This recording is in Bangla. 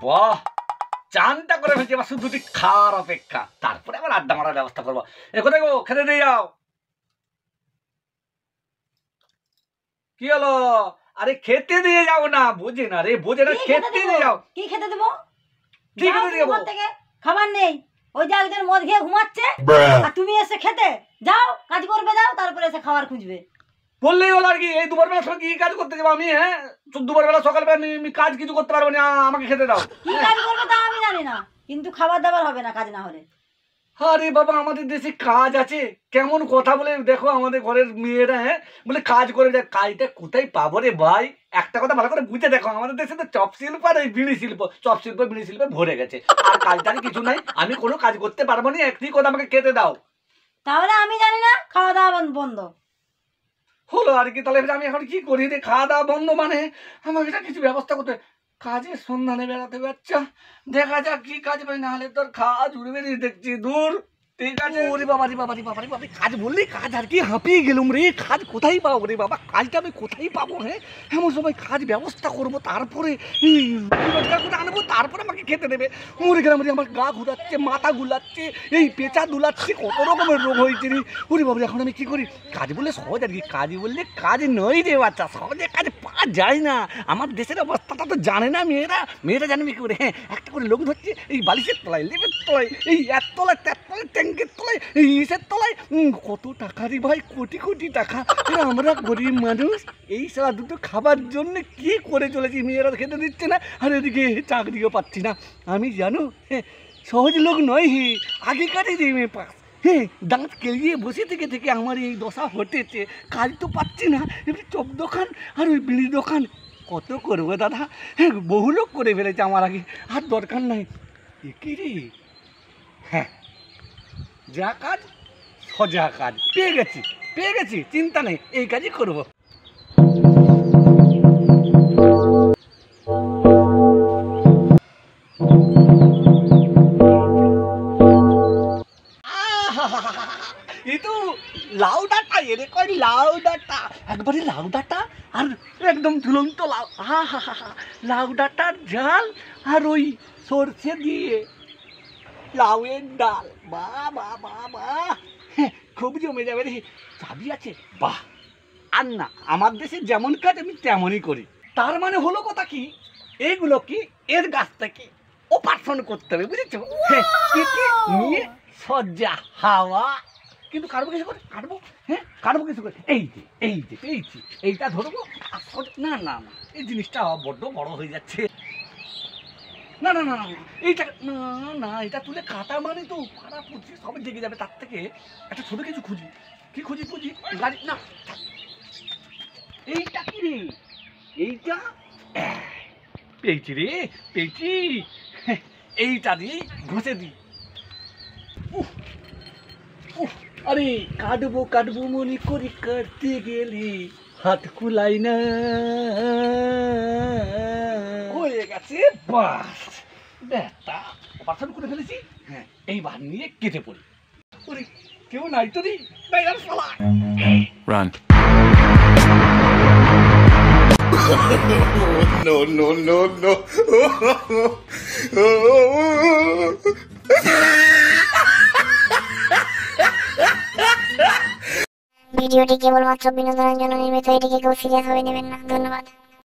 বাহ, চানটা করে ফেলছি, এবার শুধু দুটি খাওয়ার অপেক্ষা, তারপরে আবার আড্ডা মারার ব্যবস্থা করবো। এ কোথায় গো, খেতে দিয়ে যাও। কি হলো? আরে খেতে দিয়ে যাও না, বোঝে না রে, বোঝে না, খেতে দিয়ে যাও। কি খেতে দেবো? কি খেতে দিয়ে যাবো? খাবার নেই, ওই যে একজন মদ খেয়ে ঘুমাচ্ছে, আর তুমি এসে খেতে যাও, কাজ করবে যাও, তারপরে এসে খাবার খুঁজবে। বললেই হলো আর কি, এই দুপুর বেলা কি কাজ করতে যাবো আমি? হ্যাঁ, দুপুর বেলা সকালবেলা আমি কাজ কিছু করতে পারবো না, আমাকে খেতে দাও। কি কাজ করবে তা আমি জানি না, কিন্তু খাবার দাবার হবে না কাজ না হলে। আরে বাবা, আমাদের দেশে কাজ আছে, কেমন কথা বলে দেখো আমাদের ঘরের মেয়েরা। হ্যাঁ, বলে কাজ করে যায়, কাজটা কোথায় পাবো রে ভাই? একটা কথা ভালো করে বুঝে দেখো, আমাদের দেশে তো চপ শিল্প আর এই বিড়ি শিল্প, চপ শিল্প বিড়ি শিল্পে ভরে গেছে, আর কাজটারি কিছু নাই। আমি কোনো কাজ করতে পারবো না, একটি কথা আমাকে খেতে দাও। তাহলে আমি জানি না, খাওয়া দাওয়া বন্ধ। হলো আর কি, তাহলে আমি এখন কি করি রে? খাওয়া দাওয়া বন্ধ মানে আমাকে এটা কিছু ব্যবস্থা করতে, কাজের সন্ধানে বেড়াতে বাচ্চা, দেখা যাক কি কাজ পাই, না হলে তোর খাওয়া জুড়বে দেখছি দূর। ঠিক আছে। ওরে বাবা রে বাবা রে বাবা রে বাবা, কাজ বললি কাজ আর কি, হাঁপিয়ে গেলুম রে। কাজ কোথায় পাবো রে বাবা? কাজটা আমি কোথায় পাবো? হ্যাঁ, এমন সময় কাজ ব্যবস্থা করবো, তারপরে রোজগার করে আনবো, তারপরে আমাকে খেতে দেবে। মরে গেলাম রে, আমার গা ঘুরাচ্ছে, মাথা গুলাচ্ছে, এই পেঁচা দুলাচ্ছে, কত রকমের রোগ হয়েছে রে। ওরে বাবা, এখন আমি কি করি? কাজ বললে সহজ আর কি, কাজ বললে কাজ নয় রে বাচ্চা, সহজে কাজ পাওয়া যায় না। আমার দেশের অবস্থাটা তো জানে না মেয়েরা জানবে কি করে? হ্যাঁ, একটা করে লোক ধরছে, এই বালিশের তলায়, লেপের তলায়, এই এর তলায়, তার তলায়, ট্যাঙ্কের তলায়, এই ইসের তলায়। কত টাকা রে ভাই, কোটি কোটি টাকা। আমরা গরিব মানুষ, এই সারা দুটো খাবার জন্য কি করে চলেছি, মেয়েরা খেতে দিচ্ছে না, আর এদিকে চাকরিও পাচ্ছি না। আমি জানো, হ্যাঁ, সহজ লোক নয় হে, আগেকারই যে মেয়ে পাস। হ্যাঁ, দাঁত কেলিয়ে বসে থেকে থেকে আমার এই দশা ঘটেছে, কাজ তো পাচ্ছি না। এমনি চপ দোকান আর ওই বিড়ি দোকান কত করবো দাদা? হ্যাঁ, বহু লোক করে ফেলেছে আমার আগে, আর দরকার নাই। কি রে? হ্যাঁ, যা কাজ সোজা কাজ, পেয়ে গেছি, চিন্তা নেই, এই কাজই করবো। এই তো লাউ ডাঁটা, এরে কয় লাউ ডাঁটা, একবারে লাউ ডাঁটা, আর একদম ঝুলন্ত লাউ। হা হা হা হা, লাউ ডাঁটার ঝাল আর ওই সর্ষে দিয়ে লাউয়ের ডাল, বা বা বা বা, খুব জমে যাবে রে। চাবি আছে? বাহ। আর না, আমার দেশে যেমন কাজ আমি তেমনই করি। তার মানে হলো কথা কি, এইগুলো কি এর গাছ থেকে অপারেশন করতে হবে, বুঝেছো? কেটে নিয়ে সজ্জা হাওয়া, কিন্তু কাটবো কিছু করে, কাটবো কিছু করে। এই যে পেয়েছি, এইটা ধরবো। না না না, এই জিনিসটা বড্ড বড় হয়ে যাচ্ছে। না না না না, এইটা না না, এটা তুলে কাটা মানে তো পাড়া পুড়ছি, সবাই জেগে যাবে। তার থেকে একটা ছোট কিছু খুঁজি। কি খুঁজি? গাড়ি না, এইটা কি রে? এইটা পেয়েছি রে, পেয়েছি। এইটা দিয়ে ঘষে দিই। আরে কাটবো মনে করি, কাটতে গেলে হাত কুলাই না, হয়ে গেছে। বাস, ব্যাটা অপারেশন করে ফেলেছি। হ্যাঁ, এইবার নিয়ে কেটে পড়ি। ওরে, কেউ নাই তো রে, Run. No. ভিডিওটি কেবলমাত্র বিনোদনের জন্য নির্মিত, এটিকে কেউ সিরিয়াস ভাবে নেবেন না। ধন্যবাদ।